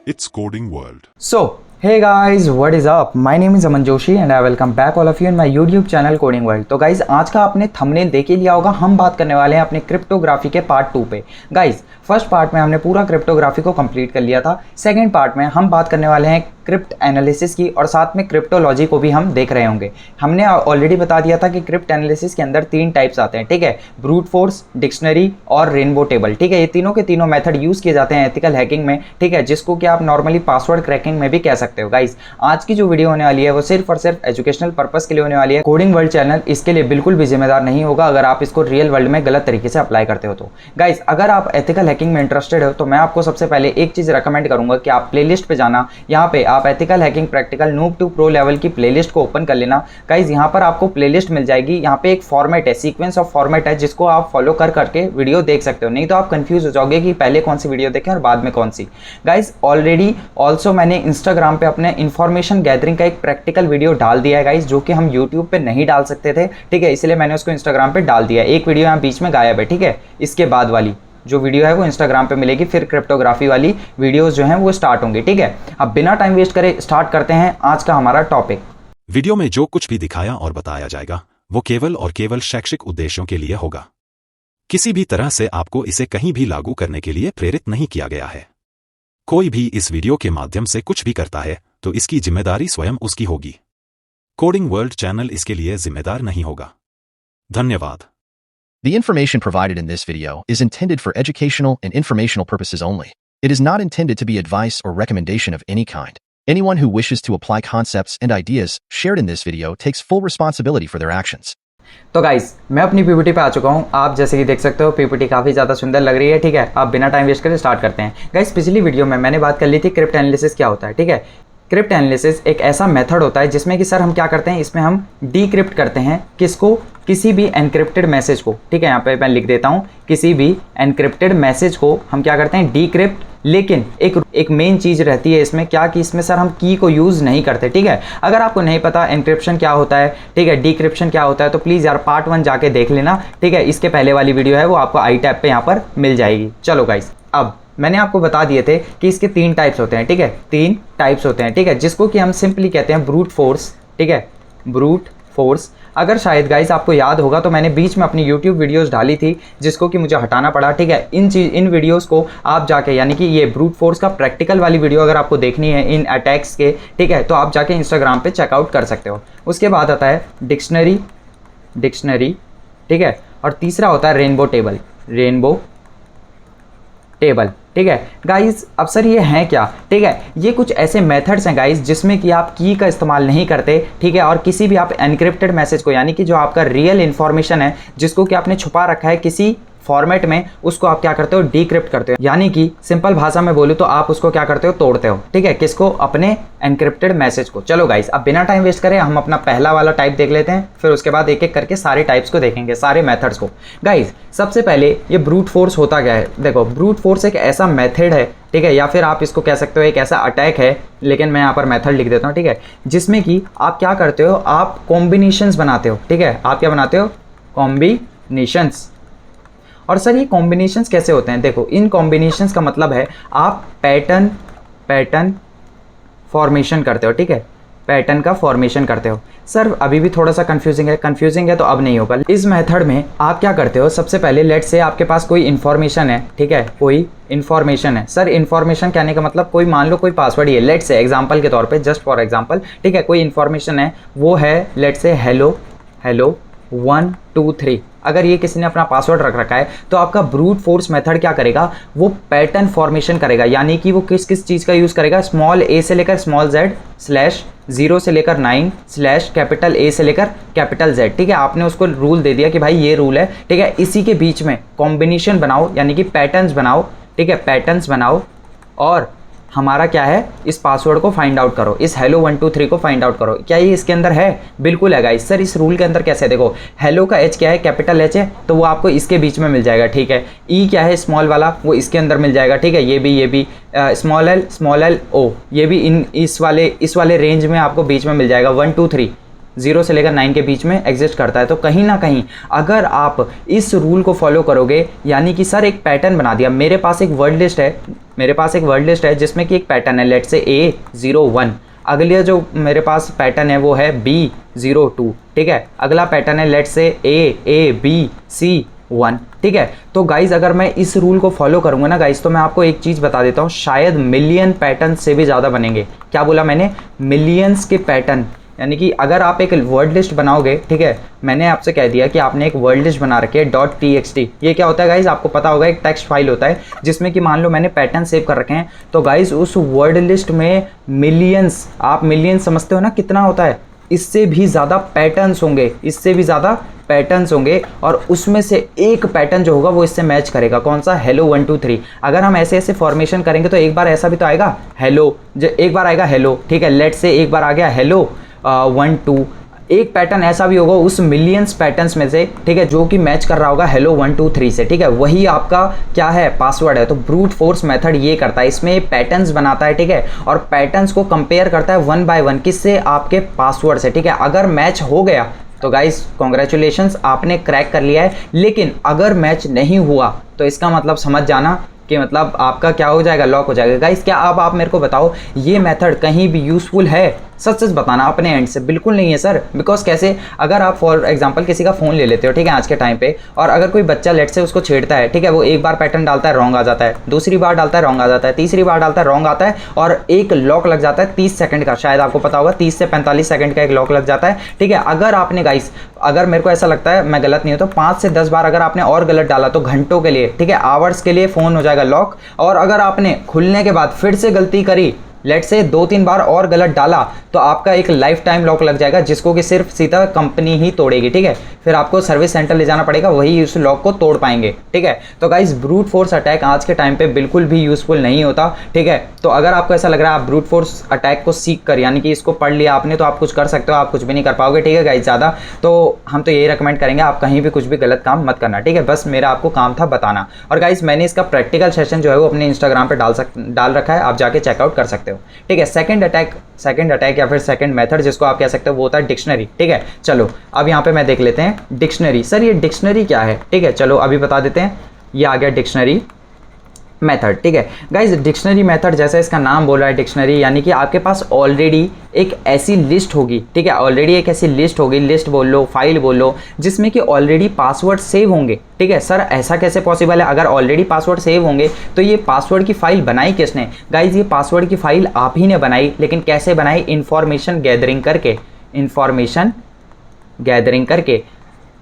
It's Coding World. So, hey guys, what is up? My name is Aman Joshi and I welcome back all of you in my YouTube channel Coding World. तो guys आज का आपने thumbnail देख ही लिया होगा, हम बात करने वाले हैं अपने क्रिप्टोग्राफी के पार्ट 2 पे। गाइज फर्स्ट पार्ट में हमने पूरा क्रिप्टोग्राफी को कंप्लीट कर लिया था। सेकंड पार्ट में हम बात करने वाले हैं क्रिप्ट एनालिसिस की और साथ में क्रिप्टोलॉजी को भी हम देख रहे होंगे। हमने ऑलरेडी बता दिया था कि क्रिप्ट एनालिसिस के अंदर 3 टाइप्स आते हैं, ठीक है, ब्रूट फोर्स, डिक्शनरी और रेनबो टेबल, ठीक है। ये तीनों के तीनों मेथड यूज़ किए जाते हैं एथिकल हैकिंग में, ठीक है, जिसको कि आप नॉर्मली पासवर्ड क्रैकिंग में भी कह सकते हो। गाइज आज की जो वीडियो होने वाली है वो सिर्फ और सिर्फ एजुकेशनल पर्पस के लिए होने वाली है। कोडिंग वर्ल्ड चैनल इसके लिए बिल्कुल भी जिम्मेदार नहीं होगा अगर आप इसको रियल वर्ल्ड में गलत तरीके से अप्लाई करते हो तो। गाइज अगर आप एथिकल हैकिंग में इंटरेस्टेड हो तो मैं आपको सबसे पहले एक चीज़ रेकमेंड करूंगा कि आप प्लेलिस्ट पे जाना। यहाँ पे आप ethical hacking practical noob to pro level की प्लेलिस्ट को ओपन कर लेना। गाइज यहाँ पर आपको प्लेलिस्ट मिल जाएगी। यहाँ पे एक फॉर्मेट है, सीक्वेंस ऑफ फॉर्मेट है, जिसको आप फॉलो कर करके वीडियो देख सकते हो, नहीं तो आप कंफ्यूज हो जाओगे कि पहले कौन सी वीडियो देखें और बाद में कौन सी। गाइज ऑलरेडी ऑल्सो मैंने इंस्टाग्राम पे अपने इन्फॉर्मेशन गैदरिंग का एक प्रैक्टिकल वीडियो डाल दिया है गाइज, जो कि हम यूट्यूब पे नहीं डाल सकते थे, ठीक है, इसलिए मैंने उसको इंस्टाग्राम पे डाल दिया। एक वीडियो यहाँ बीच में गायब है, ठीक है, इसके बाद वाली जो वीडियो है वो इंस्टाग्राम पे मिलेगी, फिर क्रिप्टोग्राफी वाली वीडियोस जो हैं वो स्टार्ट होंगी, ठीक है। अब बिना टाइम वेस्ट करे स्टार्ट करते हैं आज का हमारा टॉपिक। वीडियो में जो कुछ भी दिखाया और बताया जाएगा वो केवल और केवल शैक्षिक उद्देश्यों के लिए होगा। किसी भी तरह से आपको इसे कहीं भी लागू करने के लिए प्रेरित नहीं किया गया है। कोई भी इस वीडियो के माध्यम से कुछ भी करता है तो इसकी जिम्मेदारी स्वयं उसकी होगी। कोडिंग वर्ल्ड चैनल इसके लिए जिम्मेदार नहीं होगा। धन्यवाद। The information provided in this video is intended for educational and informational purposes only. It is not intended to be advice or recommendation of any kind. Anyone who wishes to apply concepts and ideas shared in this video takes full responsibility for their actions. तो guys मैं अपनी PPT पे आ चुका हूँ। आप जैसे कि देख सकते हो पीपीटी काफ़ी ज़्यादा सुंदर लग रही है, ठीक है। आप बिना टाइम वेस्ट करे स्टार्ट करते हैं। गाइस पिछली वीडियो में मैंने बात कर ली थी क्रिप्ट एनालिसिस क्या होता है, ठीक है। क्रिप्ट एनालिसिस एक ऐसा मेथड होता है जिसमें कि सर हम क्या करते हैं, इसमें हम डीक्रिप्ट करते हैं किसको, किसी भी एनक्रिप्टेड मैसेज को, ठीक है। यहाँ पे मैं लिख देता हूँ, किसी भी एनक्रिप्टेड मैसेज को हम क्या करते हैं, डीक्रिप्ट। लेकिन एक मेन चीज़ रहती है इसमें क्या, कि इसमें सर हम की को यूज़ नहीं करते, ठीक है। अगर आपको नहीं पता एनक्रिप्शन क्या होता है, ठीक है, डीक्रिप्शन क्या होता है, तो प्लीज़ यार पार्ट 1 जाके देख लेना, ठीक है। इसके पहले वाली वीडियो है वो आपको आई टैब पे यहाँ पर मिल जाएगी। चलो गाइस, अब मैंने आपको बता दिए थे कि इसके 3 टाइप्स होते हैं, ठीक है, 3 टाइप्स होते हैं, ठीक है, जिसको कि हम सिंपली कहते हैं ब्रूट फोर्स, ठीक है, ब्रूट फोर्स। अगर शायद गाइस आपको याद होगा तो मैंने बीच में अपनी YouTube वीडियोस डाली थी जिसको कि मुझे हटाना पड़ा, ठीक है। इन वीडियोस को आप जाके, यानी कि ये ब्रूट फोर्स का प्रैक्टिकल वाली वीडियो अगर आपको देखनी है इन अटैक्स के, ठीक है, तो आप जाके इंस्टाग्राम पे चेकआउट कर सकते हो। उसके बाद आता है डिक्शनरी, ठीक है, और तीसरा होता है रेनबो टेबल, ठीक है। गाइज अब सर ये हैं क्या, ठीक है, ये कुछ ऐसे मेथड्स हैं गाइज जिसमें कि आप की का इस्तेमाल नहीं करते, ठीक है, और किसी भी आप एनक्रिप्टेड मैसेज को, यानी कि जो आपका रियल इन्फॉर्मेशन है जिसको कि आपने छुपा रखा है किसी फॉर्मेट में, उसको आप क्या करते हो, डीक्रिप्ट करते हो। यानी कि सिंपल भाषा में बोलूँ तो आप उसको क्या करते हो, तोड़ते हो, ठीक है, किसको, अपने एनक्रिप्टेड मैसेज को। चलो गाइस अब बिना टाइम वेस्ट करें हम अपना पहला वाला टाइप देख लेते हैं, फिर उसके बाद एक एक करके सारे टाइप्स को देखेंगे, सारे मेथड्स को। गाइस सबसे पहले ये ब्रूट फोर्स होता क्या है, देखो ब्रूट फोर्स एक ऐसा मेथड है, ठीक है, या फिर आप इसको कह सकते हो एक ऐसा अटैक है, लेकिन मैं यहाँ पर मेथड लिख देता हूँ, ठीक है, जिसमें कि आप क्या करते हो, आप कॉम्बिनेशंस बनाते हो, ठीक है, आप क्या बनाते हो, कॉम्बिनेशंस। और सर ये कॉम्बिनेशंस कैसे होते हैं, देखो इन कॉम्बिनेशंस का मतलब है आप पैटर्न फॉर्मेशन करते हो, ठीक है, पैटर्न का फॉर्मेशन करते हो। सर अभी भी थोड़ा सा कंफ्यूजिंग है तो अब नहीं होगा। इस मेथड में आप क्या करते हो, सबसे पहले लेट से आपके पास कोई इन्फॉर्मेशन है, ठीक है, कोई इन्फॉर्मेशन है। सर इन्फॉर्मेशन कहने का मतलब कोई मान लो कोई पासवर्ड ही है, लेट से एग्जांपल के तौर पे, जस्ट फॉर एग्जांपल, ठीक है, कोई इन्फॉर्मेशन है, वो है लेट से हेलो 1 2 3। अगर ये किसी ने अपना पासवर्ड रख रखा है तो आपका ब्रूट फोर्स मेथड क्या करेगा, वो पैटर्न फॉर्मेशन करेगा, यानी कि वो किस किस चीज़ का यूज़ करेगा, स्मॉल a से लेकर स्मॉल z स्लैश 0 से लेकर 9 स्लैश कैपिटल A से लेकर कैपिटल Z, ठीक है। आपने उसको रूल दे दिया कि भाई ये रूल है, ठीक है, इसी के बीच में कॉम्बिनेशन बनाओ, यानी कि पैटर्न्स बनाओ, ठीक है, पैटर्न्स बनाओ, और हमारा क्या है, इस पासवर्ड को फाइंड आउट करो, इस हेलो 1 2 3 को फाइंड आउट करो। क्या ये इसके अंदर है, बिल्कुल है गाइस। सर इस रूल के अंदर कैसे है, देखो हेलो का एच क्या है, कैपिटल एच है, तो वो आपको इसके बीच में मिल जाएगा, ठीक है। ई क्या है, स्मॉल वाला, वो इसके अंदर मिल जाएगा, ठीक है। ये भी स्मॉल एल ओ, ये भी इस वाले रेंज में आपको बीच में मिल जाएगा। 1 2 3 0 से लेकर 9 के बीच में एग्जिस्ट करता है। तो कहीं ना कहीं अगर आप इस रूल को फॉलो करोगे, यानी कि सर एक पैटर्न बना दिया, मेरे पास एक वर्ड लिस्ट है जिसमें कि एक पैटर्न है, लेट से A01, अगला जो मेरे पास पैटर्न है वो है B02, ठीक है, अगला पैटर्न है लेट से ABC1, ठीक है। तो गाइज अगर मैं इस रूल को फॉलो करूंगा ना गाइज, तो मैं आपको एक चीज़ बता देता हूँ, शायद मिलियन पैटर्न से भी ज़्यादा बनेंगे। क्या बोला मैंने? मिलियंस के पैटर्न, यानी कि अगर आप एक वर्ड लिस्ट बनाओगे, ठीक है, मैंने आपसे कह दिया कि आपने एक वर्ड लिस्ट बना रखी है .txt, ये क्या होता है गाइज आपको पता होगा, एक टेक्स्ट फाइल होता है जिसमें कि मान लो मैंने पैटर्न सेव कर रखे हैं। तो गाइज उस वर्ड लिस्ट में मिलियंस, आप मिलियंस समझते हो ना कितना होता है, इससे भी ज़्यादा पैटर्न्स होंगे, और उसमें से एक पैटर्न जो होगा वो इससे मैच करेगा। कौन सा? हेलो 1 2 3। अगर हम ऐसे ऐसे फॉर्मेशन करेंगे तो एक बार ऐसा भी तो आएगा हेलो, जो एक बार आएगा हेलो, ठीक है, लेट से एक बार आ गया हेलो 1 2, एक पैटर्न ऐसा भी होगा उस मिलियंस पैटर्न्स में से, ठीक है, जो कि मैच कर रहा होगा हेलो 1 2 3 से, ठीक है, वही आपका क्या है? पासवर्ड है। तो ब्रूट फोर्स मेथड ये करता है, इसमें पैटर्न्स बनाता है, ठीक है, और पैटर्न्स को कंपेयर करता है 1 बाय 1 किससे? आपके पासवर्ड से, ठीक है। अगर मैच हो गया तो गाइस कॉन्ग्रेचुलेशंस, आपने क्रैक कर लिया है। लेकिन अगर मैच नहीं हुआ तो इसका मतलब समझ जाना कि मतलब आपका क्या हो जाएगा? लॉक हो जाएगा। गाइस क्या अब आप मेरे को बताओ, ये मेथड कहीं भी यूजफुल है? सच सच बताना अपने एंड से। बिल्कुल नहीं है सर, बिकॉज कैसे? अगर आप फॉर एग्जांपल किसी का फ़ोन ले लेते हो, ठीक है, आज के टाइम पे, और अगर कोई बच्चा लेट से उसको छेड़ता है, ठीक है, वो एक बार पैटर्न डालता है रॉन्ग आ जाता है, दूसरी बार डालता है रॉन्ग आ जाता है, तीसरी बार डालता है रॉन्ग आता है, और एक लॉक लग जाता है 30 सेकंड का, शायद आपको पता होगा 30 से 45 सेकंड का एक लॉक लग जाता है, ठीक है। अगर आपने गाइस, अगर मेरे को ऐसा लगता है मैं गलत नहीं हूँ, तो 5 से 10 बार अगर आपने और गलत डाला तो घंटों के लिए, ठीक है, आवर्स के लिए फ़ोन हो जाएगा लॉक। और अगर आपने खुलने के बाद फिर से गलती करी, लेट से 2-3 बार और गलत डाला, तो आपका एक लाइफ टाइम लॉक लग जाएगा, जिसको कि सिर्फ सीधा कंपनी ही तोड़ेगी, ठीक है। फिर आपको सर्विस सेंटर ले जाना पड़ेगा, वही उस लॉक को तोड़ पाएंगे, ठीक है। तो गाइस ब्रूट फोर्स अटैक आज के टाइम पे बिल्कुल भी यूजफुल नहीं होता, ठीक है। तो अगर आपको ऐसा लग रहा है आप ब्रूट फोर्स अटैक को सीख कर, यानी कि इसको पढ़ लिया आपने, तो आप कुछ कर सकते हो, आप कुछ भी नहीं कर पाओगे, ठीक है गाइस। ज़्यादा तो हम तो यही रिकमेंड करेंगे, आप कहीं भी कुछ भी गलत काम मत करना, ठीक है। बस मेरा आपको काम था बताना। और गाइस मैंने इसका प्रैक्टिकल सेशन जो है वो अपने इंस्टाग्राम पर डाल रखा है, आप जाके चेकआउट कर सकते हो, ठीक है। सेकंड अटैक या फिर सेकंड मेथड जिसको आप कह सकते हो वो होता है डिक्शनरी, ठीक है। चलो अब यहाँ पे मैं देख लेते हैं डिक्शनरी। सर ये डिक्शनरी क्या है? ठीक है, चलो अभी बता देते हैं। ये आ गया डिक्शनरी मेथड, ठीक है गाइज। डिक्शनरी मेथड जैसा इसका नाम बोल रहा है डिक्शनरी, यानी कि आपके पास ऑलरेडी एक ऐसी लिस्ट होगी, ठीक है, ऑलरेडी एक ऐसी लिस्ट होगी, लिस्ट बोल लो, फाइल बोल लो, जिसमें कि ऑलरेडी पासवर्ड सेव होंगे, ठीक है। सर ऐसा कैसे पॉसिबल है? अगर ऑलरेडी पासवर्ड सेव होंगे तो ये पासवर्ड की फाइल बनाई किसने? गाइज ये पासवर्ड की फाइल आप ही ने बनाई, लेकिन कैसे बनाई? इन्फॉर्मेशन गैदरिंग करके।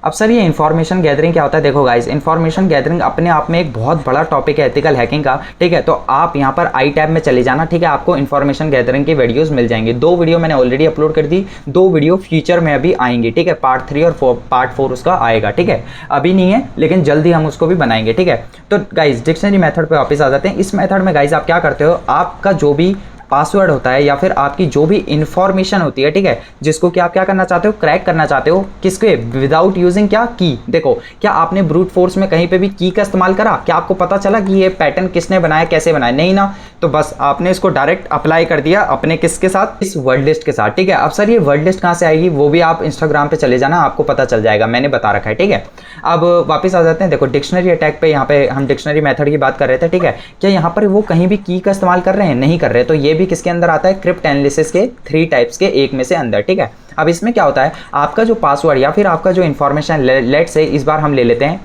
अब सर ये इन्फॉर्मेशन गैदरिंग क्या होता है? देखो गाइस, इन्फॉर्मेशन गैदरिंग अपने आप में एक बहुत बड़ा टॉपिक है एथिकल हैकिंग का, ठीक है। तो आप यहाँ पर आई टैब में चले जाना, ठीक है, आपको इन्फॉर्मेशन गैदरिंग की वीडियोस मिल जाएंगे। 2 वीडियो मैंने ऑलरेडी अपलोड कर दी, 2 वीडियो फ्यूचर में अभी आएंगी, ठीक है। पार्ट 3 और पार्ट 4 उसका आएगा, ठीक है। अभी नहीं है लेकिन जल्दी हम उसको भी बनाएंगे, ठीक है। तो गाइस डिक्शनरी मेथड पर वापस आ जाते हैं। इस मेथड में गाइस आप क्या करते हो, आपका जो भी पासवर्ड होता है या फिर आपकी जो भी इंफॉर्मेशन होती है, ठीक है, जिसको कि आप क्या करना चाहते हो? क्रैक करना चाहते हो। किसके? विदाउट यूजिंग क्या? की। देखो क्या आपने ब्रूट फोर्स में कहीं पे भी की का इस्तेमाल करा? क्या आपको पता चला कि ये पैटर्न किसने बनाया, कैसे बनाया? नहीं ना। तो बस आपने इसको डायरेक्ट अप्लाई कर दिया अपने किसके साथ? इस वर्ड लिस्ट के साथ, ठीक है। अब सर ये वर्ड लिस्ट कहाँ से आएगी? वो भी आप इंस्टाग्राम पे चले जाना, आपको पता चल जाएगा, मैंने बता रखा है, ठीक है। अब वापस आ जाते हैं। देखो डिक्शनरी अटैक पे, यहाँ पे हम डिक्शनरी मेथड की बात कर रहे थे, ठीक है। क्या यहाँ पर वो कहीं भी की का इस्तेमाल कर रहे हैं? नहीं कर रहे। तो ये भी किसके अंदर आता है? क्रिप्ट एनालिसिस के 3 टाइप्स के एक में से अंदर, ठीक है। अब इसमें क्या होता है, आपका जो पासवर्ड या फिर आपका जो इंफॉर्मेशन, लेट से इस बार हम ले लेते हैं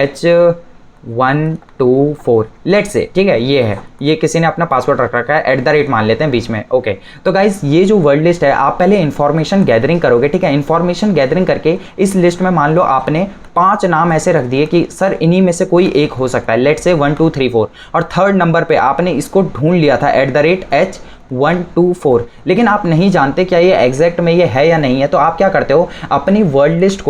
H124 लेट से, ठीक है, ये है, ये किसी ने अपना पासवर्ड रख रखा है, @ मान लेते हैं बीच में, ओके। तो गाइस ये जो वर्ड लिस्ट है, आप पहले इंफॉर्मेशन गैदरिंग करोगे, ठीक है। इंफॉर्मेशन गैदरिंग करके इस लिस्ट में मान लो आपने 5 नाम ऐसे रख दिए कि सर इन्हीं में से कोई एक हो सकता है, लेट से 1 2 3 4, और थर्ड नंबर पे आपने इसको ढूंढ लिया था @H124, लेकिन आप नहीं जानते क्या ये एग्जैक्ट में ये है या नहीं है। तो आप क्या करते हो, अपनी वर्ड लिस्ट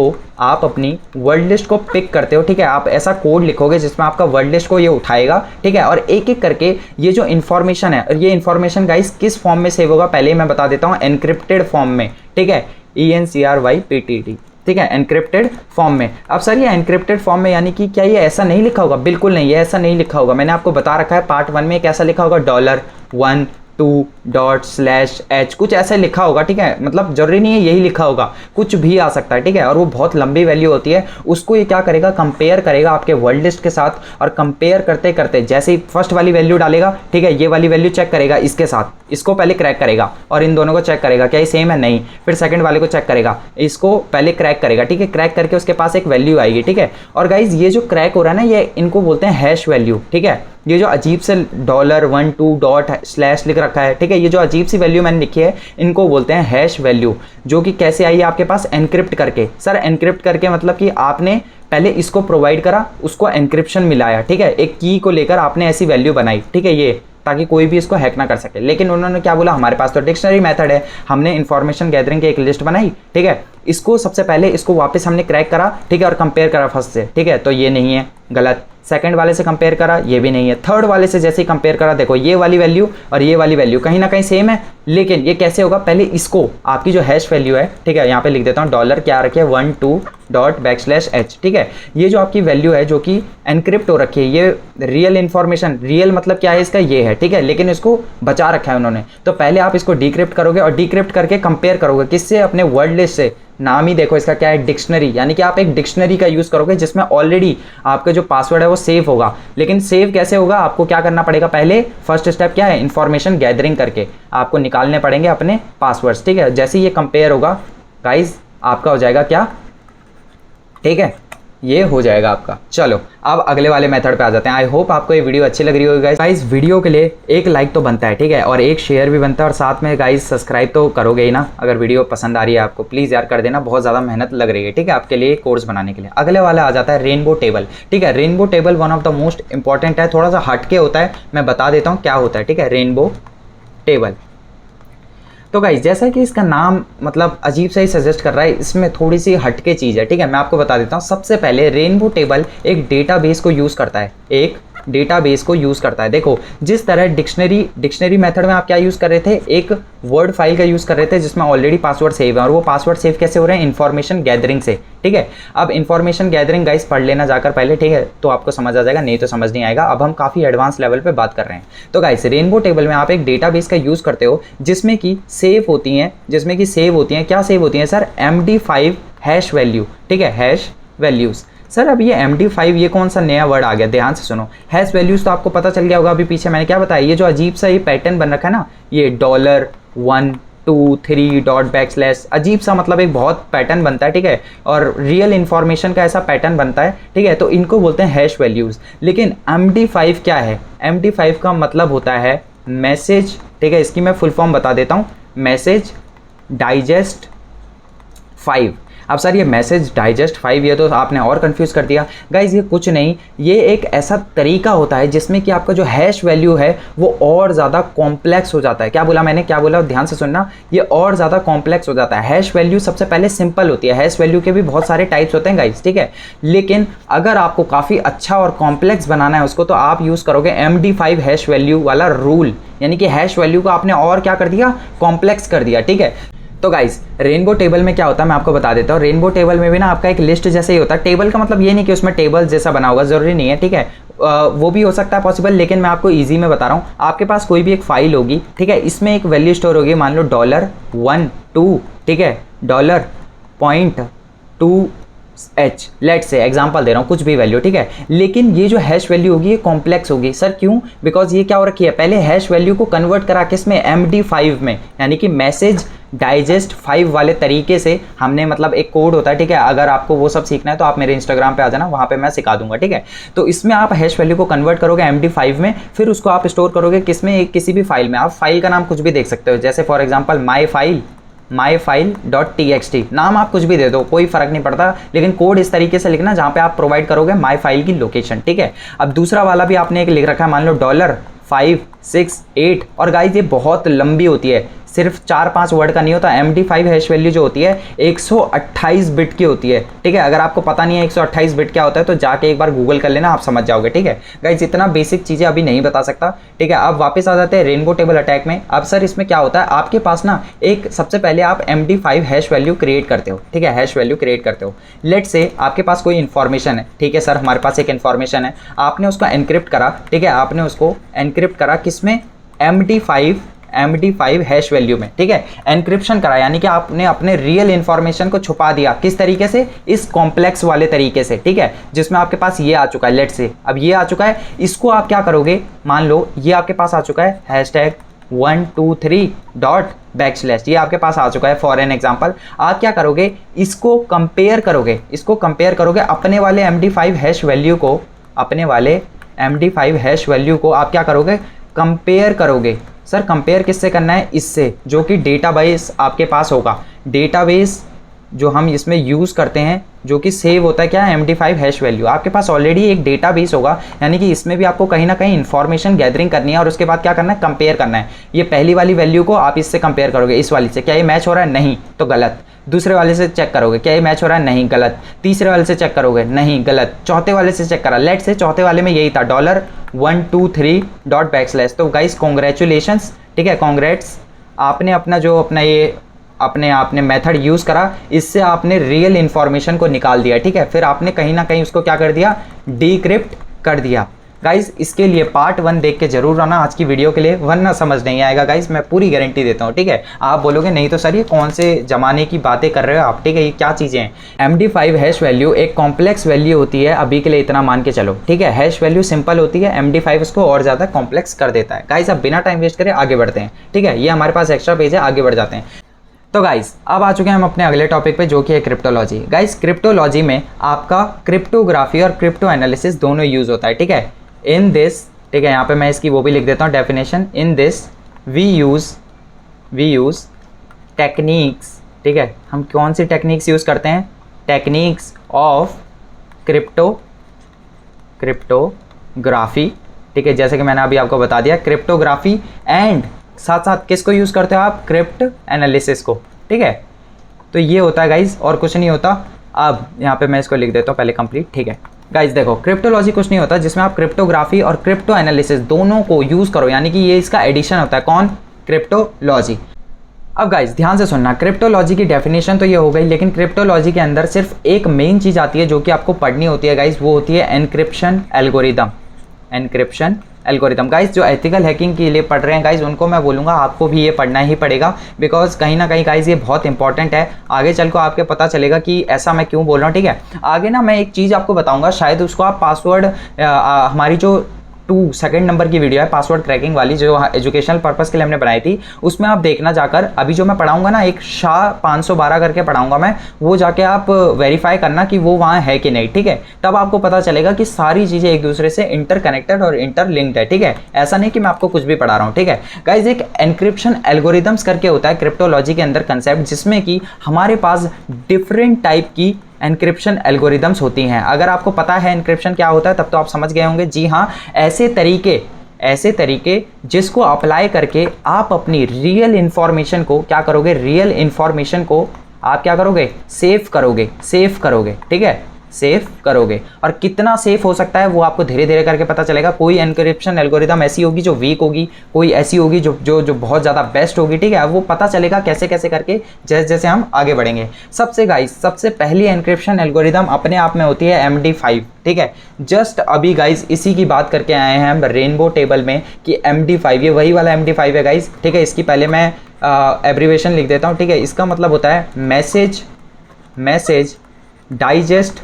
को पिक करते हो, ठीक है। आप ऐसा कोड लिखोगे जिसमें आपका वर्ड लिस्ट को ये उठाएगा, ठीक है, और एक एक करके ये जो इन्फॉर्मेशन है, और ये इन्फॉर्मेशन गाइस किस फॉर्म में सेव होगा पहले मैं बता देता हूँ, एनक्रिप्टेड फॉर्म में, ठीक है, ENCRYPTD, ठीक है, एनक्रिप्टेड फॉर्म में। अब सर ये एनक्रिप्टेड फॉर्म में यानी कि क्या ये ऐसा नहीं लिखा होगा? बिल्कुल नहीं, ये ऐसा नहीं लिखा होगा। मैंने आपको बता रखा है पार्ट 1 में कैसा लिखा होगा, $1 2 ./h कुछ ऐसे लिखा होगा, ठीक है, मतलब जरूरी नहीं है यही लिखा होगा, कुछ भी आ सकता है, ठीक है, और वो बहुत लंबी वैल्यू होती है। उसको ये क्या करेगा, कंपेयर करेगा आपके वर्ड लिस्ट के साथ, और कंपेयर करते करते जैसे ही फर्स्ट वाली वैल्यू डालेगा, ठीक है, ये वाली वैल्यू चेक करेगा इसके साथ, इसको पहले क्रैक करेगा और इन दोनों को चेक करेगा क्या ये सेम है, नहीं, फिर सेकंड वाले को चेक करेगा, इसको पहले क्रैक करेगा, ठीक है, क्रैक करके उसके पास एक वैल्यू आएगी, ठीक है। और गाइज ये जो क्रैक हो रहा है ना, ये इनको बोलते हैं हैश वैल्यू, ठीक है। ये जो अजीब से $1 2 डॉट स्लैश लिख रखा है, ठीक है, ये जो अजीब सी वैल्यू मैंने लिखी है इनको बोलते हैं हैश वैल्यू, जो कि कैसे आई है आपके पास, एनक्रिप्ट करके। सर एनक्रिप्ट करके मतलब कि आपने पहले इसको प्रोवाइड करा, उसको एनक्रिप्शन मिलाया, ठीक है, एक की को लेकर आपने ऐसी वैल्यू बनाई, ठीक है, ये ताकि कोई भी इसको हैक ना कर सके। लेकिन उन्होंने क्या बोला, हमारे पास तो डिक्शनरी मेथड है, हमने इंफॉर्मेशन गैदरिंग की एक लिस्ट बनाई, ठीक है, इसको सबसे पहले इसको वापस हमने क्रैक करा, ठीक है, और कंपेयर करा फर्स्ट से, ठीक है, तो ये नहीं है, गलत। सेकंड वाले से कंपेयर करा, ये भी नहीं है। थर्ड वाले से जैसे ही कंपेयर करा, देखो ये वाली वैल्यू और ये वाली वैल्यू कहीं ना कहीं सेम है, लेकिन ये कैसे होगा, पहले इसको आपकी जो हैश वैल्यू है, ठीक है, यहाँ पे लिख देता हूँ डॉलर क्या रखे 1 2 ./h, ठीक है, ये जो आपकी वैल्यू है जो कि एनक्रिप्ट हो रखी है, ये रियल इन्फॉर्मेशन, रियल मतलब क्या है इसका, ये है, ठीक है, लेकिन इसको बचा रखा है उन्होंने। तो पहले आप इसको डिक्रिप्ट करोगे और डिक्रिप्ट करके कंपेयर करोगे किससे, अपने वर्ड लिस्ट से। नाम ही देखो इसका क्या है, डिक्शनरी, यानी कि आप एक डिक्शनरी का यूज करोगे जिसमें ऑलरेडी आपका जो पासवर्ड है वो सेव होगा। लेकिन सेव कैसे होगा, आपको क्या करना पड़ेगा, पहले फर्स्ट स्टेप क्या है, इंफॉर्मेशन गैदरिंग करके आपको निकालने पड़ेंगे अपने पासवर्ड्स, ठीक है। जैसे ये कंपेयर होगा गाइज, आपका हो जाएगा क्या, ठीक है, ये हो जाएगा आपका। चलो अब अगले वाले मेथड पे आ जाते हैं। आई होप आपको ये वीडियो अच्छी लग रही होगी गाइस। वीडियो के लिए एक लाइक तो बनता है, ठीक है, और एक शेयर भी बनता है, और साथ में गाइस सब्सक्राइब तो करोगे ही ना। अगर वीडियो पसंद आ रही है आपको, प्लीज़ यार कर देना, बहुत ज़्यादा मेहनत लग रही है, ठीक है, आपके लिए कोर्स बनाने के लिए। अगले वाला आ जाता है रेनबो टेबल, ठीक है। Rainbow table one of the most important है, थोड़ा सा हटके होता है, मैं बता देता हूँ क्या होता है, ठीक है। रेनबो टेबल, तो गाइस जैसा कि इसका नाम मतलब अजीब सा ही सजेस्ट कर रहा है, इसमें थोड़ी सी हटके चीज़ है, ठीक है। मैं आपको बता देता हूँ। सबसे पहले रेनबो टेबल एक डेटाबेस को यूज़ करता है, एक डेटाबेस को यूज़ करता है। देखो जिस तरह डिक्शनरी मेथड में आप क्या यूज़ कर रहे थे, एक वर्ड फाइल का यूज़ कर रहे थे जिसमें ऑलरेडी पासवर्ड सेव है, और वो पासवर्ड सेव कैसे हो रहे हैं, इन्फॉर्मेशन गैदरिंग से, ठीक है। अब इन्फॉर्मेशन गैदरिंग गाइस पढ़ लेना जाकर पहले, ठीक है, तो आपको समझ आ जाएगा, नहीं तो समझ नहीं आएगा। अब हम काफ़ी एडवांस लेवल पे बात कर रहे हैं। तो गाइस रेनबो टेबल में आप एक डेटाबेस का यूज़ करते हो जिसमें कि सेव होती हैं, क्या सेव होती हैं सर, MD5 हैश वैल्यू, ठीक है, हैश वैल्यूज़। सर अब ये MD5 ये कौन सा नया वर्ड आ गया, ध्यान से सुनो। हैश वैल्यूज़ तो आपको पता चल गया होगा, अभी पीछे मैंने क्या बताया, ये जो अजीब सा ये पैटर्न बन रखा है ना, ये $1 2 3 ./ अजीब सा मतलब एक बहुत पैटर्न बनता है, ठीक है, और रियल इन्फॉर्मेशन का ऐसा पैटर्न बनता है, ठीक है, तो इनको बोलते हैं हैश वैल्यूज़। लेकिन MD5 क्या है, MD5 का मतलब होता है मैसेज, ठीक है, इसकी मैं फुल फॉर्म बता देता हूँ, मैसेज डाइजेस्ट 5। अब सर ये मैसेज डाइजेस्ट 5, ये तो आपने और कंफ्यूज कर दिया गाइज। ये कुछ नहीं, ये एक ऐसा तरीका होता है जिसमें कि आपका जो हैश वैल्यू है वो और ज़्यादा कॉम्प्लेक्स हो जाता है। क्या बोला मैंने, क्या बोला, ध्यान से सुनना, ये और ज़्यादा कॉम्प्लेक्स हो जाता है। हैश वैल्यू सबसे पहले सिंपल होती है, हैश वैल्यू के भी बहुत सारे टाइप्स होते हैं गाइज, ठीक है, लेकिन अगर आपको काफ़ी अच्छा और कॉम्प्लेक्स बनाना है उसको, तो आप यूज़ करोगे MD5 हैश वैल्यू वाला रूल, यानी कि हैश वैल्यू को आपने और क्या कर दिया, कॉम्प्लेक्स कर दिया, ठीक है। तो गाइस रेनबो टेबल में क्या होता है मैं आपको बता देता हूँ। रेनबो टेबल में भी ना आपका एक लिस्ट जैसे ही होता है। टेबल का मतलब ये नहीं कि उसमें टेबल जैसा बना होगा, ज़रूरी नहीं है, ठीक है, वो भी हो सकता है पॉसिबल, लेकिन मैं आपको इजी में बता रहा हूँ। आपके पास कोई भी एक फाइल होगी, ठीक है, इसमें एक वैल्यू स्टोर होगी, मान लो $1 ठीक है, $.2h, लेट से एग्जांपल दे रहा हूँ, कुछ भी वैल्यू, ठीक है। लेकिन ये जो हैश वैल्यू होगी ये कॉम्प्लेक्स होगी। सर क्यों, बिकॉज ये क्या हो रखी है, पहले हैश वैल्यू को कन्वर्ट करा किस में, MD5 में, यानी कि मैसेज डाइजेस्ट 5 वाले तरीके से हमने, मतलब एक कोड होता है, ठीक है। अगर आपको वो सब सीखना है तो आप मेरे इंस्टाग्राम पे आ जाना, वहाँ पे मैं सिखा दूंगा, ठीक है। तो इसमें आप हैश वैल्यू को कन्वर्ट करोगे MD5 में, फिर उसको आप स्टोर करोगे किसमें, एक किसी भी फाइल में। आप फाइल का नाम कुछ भी देख सकते हो, जैसे फॉर एग्जाम्पल myfile.txt, नाम आप कुछ भी दे दो, कोई फर्क नहीं पड़ता, लेकिन कोड इस तरीके से लिखना जहाँ पे आप प्रोवाइड करोगे माई फाइल की लोकेशन, ठीक है। अब दूसरा वाला भी आपने एक लिख रखा है, मान लो $568, और गाइस ये बहुत लंबी होती है, सिर्फ 4-5 वर्ड का नहीं होता। MD5 हैश वैल्यू जो होती है 128 बिट की होती है, ठीक है। अगर आपको पता नहीं है 128 बिट क्या होता है तो जाके एक बार गूगल कर लेना, आप समझ जाओगे, ठीक है। गाइस इतना बेसिक चीज़ें अभी नहीं बता सकता, ठीक है। अब वापस आ जाते हैं रेनबो टेबल अटैक में। अब सर इसमें क्या होता है, आपके पास ना एक सबसे पहले आप MD5 हैश वैल्यू क्रिएट करते हो, ठीक है, हैश वैल्यू क्रिएट करते हो। लेट से आपके पास कोई इन्फॉर्मेशन है, ठीक है सर, हमारे पास एक इन्फॉर्मेशन है, आपने उसको एनक्रिप्ट करा, ठीक है, आपने उसको एनक्रिप्ट करा किसमें, MD5 हैश वैल्यू में, ठीक है, एनक्रिप्शन करा, यानी कि आपने अपने रियल इंफॉर्मेशन को छुपा दिया। किस तरीके से? इस कॉम्प्लेक्स वाले तरीके से, ठीक है, जिसमें आपके पास ये आ चुका है, लेट्स से अब ये आ चुका है, इसको आप क्या करोगे, मान लो ये आपके पास आ चुका है #123 ये आपके पास आ चुका है फॉर एन एग्जाम्पल। आप क्या करोगे, इसको कंपेयर करोगे अपने वाले MD5 हैश वैल्यू को, अपने वाले MD5 हैश वैल्यू को आप क्या करोगे, कंपेयर करोगे। सर कंपेयर किससे करना है? इससे, जो कि डेटाबेस आपके पास होगा, डेटाबेस जो हम इसमें यूज़ करते हैं, जो कि सेव होता है क्या, MD5 हैश वैल्यू। आपके पास ऑलरेडी एक डेटाबेस होगा, यानी कि इसमें भी आपको कहीं ना कहीं इन्फॉर्मेशन गैदरिंग करनी है और उसके बाद क्या करना है, कंपेयर करना है। ये पहली वाली वैल्यू को आप इससे कंपेयर करोगे, इस वाली से, क्या ये मैच हो रहा है? नहीं, तो गलत। दूसरे वाले से चेक करोगे, क्या ये मैच हो रहा है? नहीं, गलत। तीसरे वाले से चेक करोगे, नहीं, गलत। चौथे वाले से चेक करा, लेट से चौथे वाले में यही था $123 तो गाइस कॉन्ग्रेचुलेशंस, ठीक है, कॉन्ग्रेट्स, आपने अपना जो अपना ये आपने मेथड यूज़ करा, इससे आपने रियल इन्फॉर्मेशन को निकाल दिया, ठीक है। फिर आपने कहीं ना कहीं उसको क्या कर दिया, डिक्रिप्ट कर दिया। गाइस इसके लिए पार्ट 1 देख के जरूर आना आज की वीडियो के लिए, वरना समझ नहीं आएगा गाइस, मैं पूरी गारंटी देता हूँ, ठीक है। आप बोलोगे नहीं तो सर ये कौन से ज़माने की बातें कर रहे हो आप, ठीक है, ये क्या चीज़ें हैं। MD5 हैश वैल्यू एक कॉम्प्लेक्स वैल्यू होती है, अभी के लिए इतना मान के चलो, ठीक है। हैश वैल्यू सिंपल होती है, MD5 उसको और ज़्यादा कॉम्प्लेक्स कर देता है। गाइस अब बिना टाइम वेस्ट करे आगे बढ़ते हैं, ठीक है, ये हमारे पास एक्स्ट्रा पेज है, आगे बढ़ जाते हैं। तो गाइस अब आ चुके हैं हम अपने अगले टॉपिक पे, जो कि है क्रिप्टोलॉजी। गाइस क्रिप्टोलॉजी में आपका क्रिप्टोग्राफी और क्रिप्टो एनालिसिस दोनों यूज़ होता है, ठीक है। इन दिस, ठीक है, यहाँ पे मैं इसकी वो भी लिख देता हूँ definition, in this we use techniques, ठीक है, हम कौन सी टेक्निक्स यूज़ करते हैं, टेक्निक्स ऑफ क्रिप्टोग्राफी, ठीक है, जैसे कि मैंने अभी आपको बता दिया, क्रिप्टोग्राफी एंड साथ साथ किसको यूज़ करते हो आप, क्रिप्ट एनालिसिस को, ठीक है। तो ये होता है गाइज, और कुछ नहीं होता। अब यहाँ पे मैं इसको लिख देता हूँ पहले कंप्लीट, ठीक है। गाइज देखो क्रिप्टोलॉजी कुछ नहीं होता जिसमें आप क्रिप्टोग्राफी और क्रिप्टो एनालिसिस दोनों को यूज़ करो, यानी कि ये इसका एडिशन होता है, कौन, क्रिप्टोलॉजी। अब गाइज ध्यान से सुनना, क्रिप्टोलॉजी की डेफिनेशन तो ये हो गई, लेकिन क्रिप्टोलॉजी के अंदर सिर्फ एक मेन चीज़ आती है जो कि आपको पढ़नी होती है गाइज, वो होती है encryption algorithm. Encryption algorithm guys, जो एथिकल हैकिंग के लिए पढ़ रहे हैं गाइज, उनको मैं बोलूँगा आपको भी ये पढ़ना ही पड़ेगा, बिकॉज कहीं ना कहीं गाइज ये बहुत इंपॉर्टेंट है। आगे चल को आपके पता चलेगा कि ऐसा मैं क्यों बोल रहा हूँ, ठीक है। आगे ना मैं एक चीज़ आपको बताऊँगा, शायद उसको आप पासवर्ड, हमारी जो 2 सेकंड नंबर की वीडियो है पासवर्ड क्रैकिंग वाली, जो एजुकेशनल पर्पस के लिए हमने बनाई थी, उसमें आप देखना जाकर, अभी जो मैं पढ़ाऊंगा ना, एक शाह 512 करके पढ़ाऊंगा मैं, वो जाके आप वेरीफाई करना कि वो वहाँ है कि नहीं, ठीक है। तब आपको पता चलेगा कि सारी चीज़ें एक दूसरे से इंटरकनेक्टेड और इंटरलिंक्ड है, ठीक है। ऐसा नहीं कि मैं आपको कुछ भी पढ़ा रहा हूँ, ठीक है। गाइज एक एनक्रिप्शन एल्गोरिदम्स करके होता है क्रिप्टोलॉजी के अंदर कंसेप्ट, जिसमें कि हमारे पास डिफरेंट टाइप की एनक्रिप्शन एल्गोरिदम्स होती हैं। अगर आपको पता है एनक्रिप्शन क्या होता है तब तो आप समझ गए होंगे, जी हाँ, ऐसे तरीके जिसको अप्लाई करके आप अपनी रियल इंफॉर्मेशन को क्या करोगे, रियल इंफॉर्मेशन को आप क्या करोगे, सेव करोगे, ठीक है, सेफ करोगे। और कितना सेफ हो सकता है वो आपको धीरे धीरे करके पता चलेगा। कोई एनक्रिप्शन एल्गोरिदम ऐसी होगी जो वीक होगी, कोई ऐसी होगी जो बहुत ज़्यादा बेस्ट होगी, ठीक है। अब वो पता चलेगा कैसे कैसे करके, जैसे जैसे हम आगे बढ़ेंगे। सबसे पहली एनक्रिप्शन एल्गोरिदम अपने आप में होती है MD5, ठीक है। जस्ट अभी गाइज इसी की बात करके आए हैं हम रेनबो टेबल में कि MD5 ये वही वाला MD5 है गाइज, ठीक है। इसकी पहले मैं एब्रीवेशन लिख देता हूँ, ठीक है। इसका मतलब होता है मैसेज डाइजेस्ट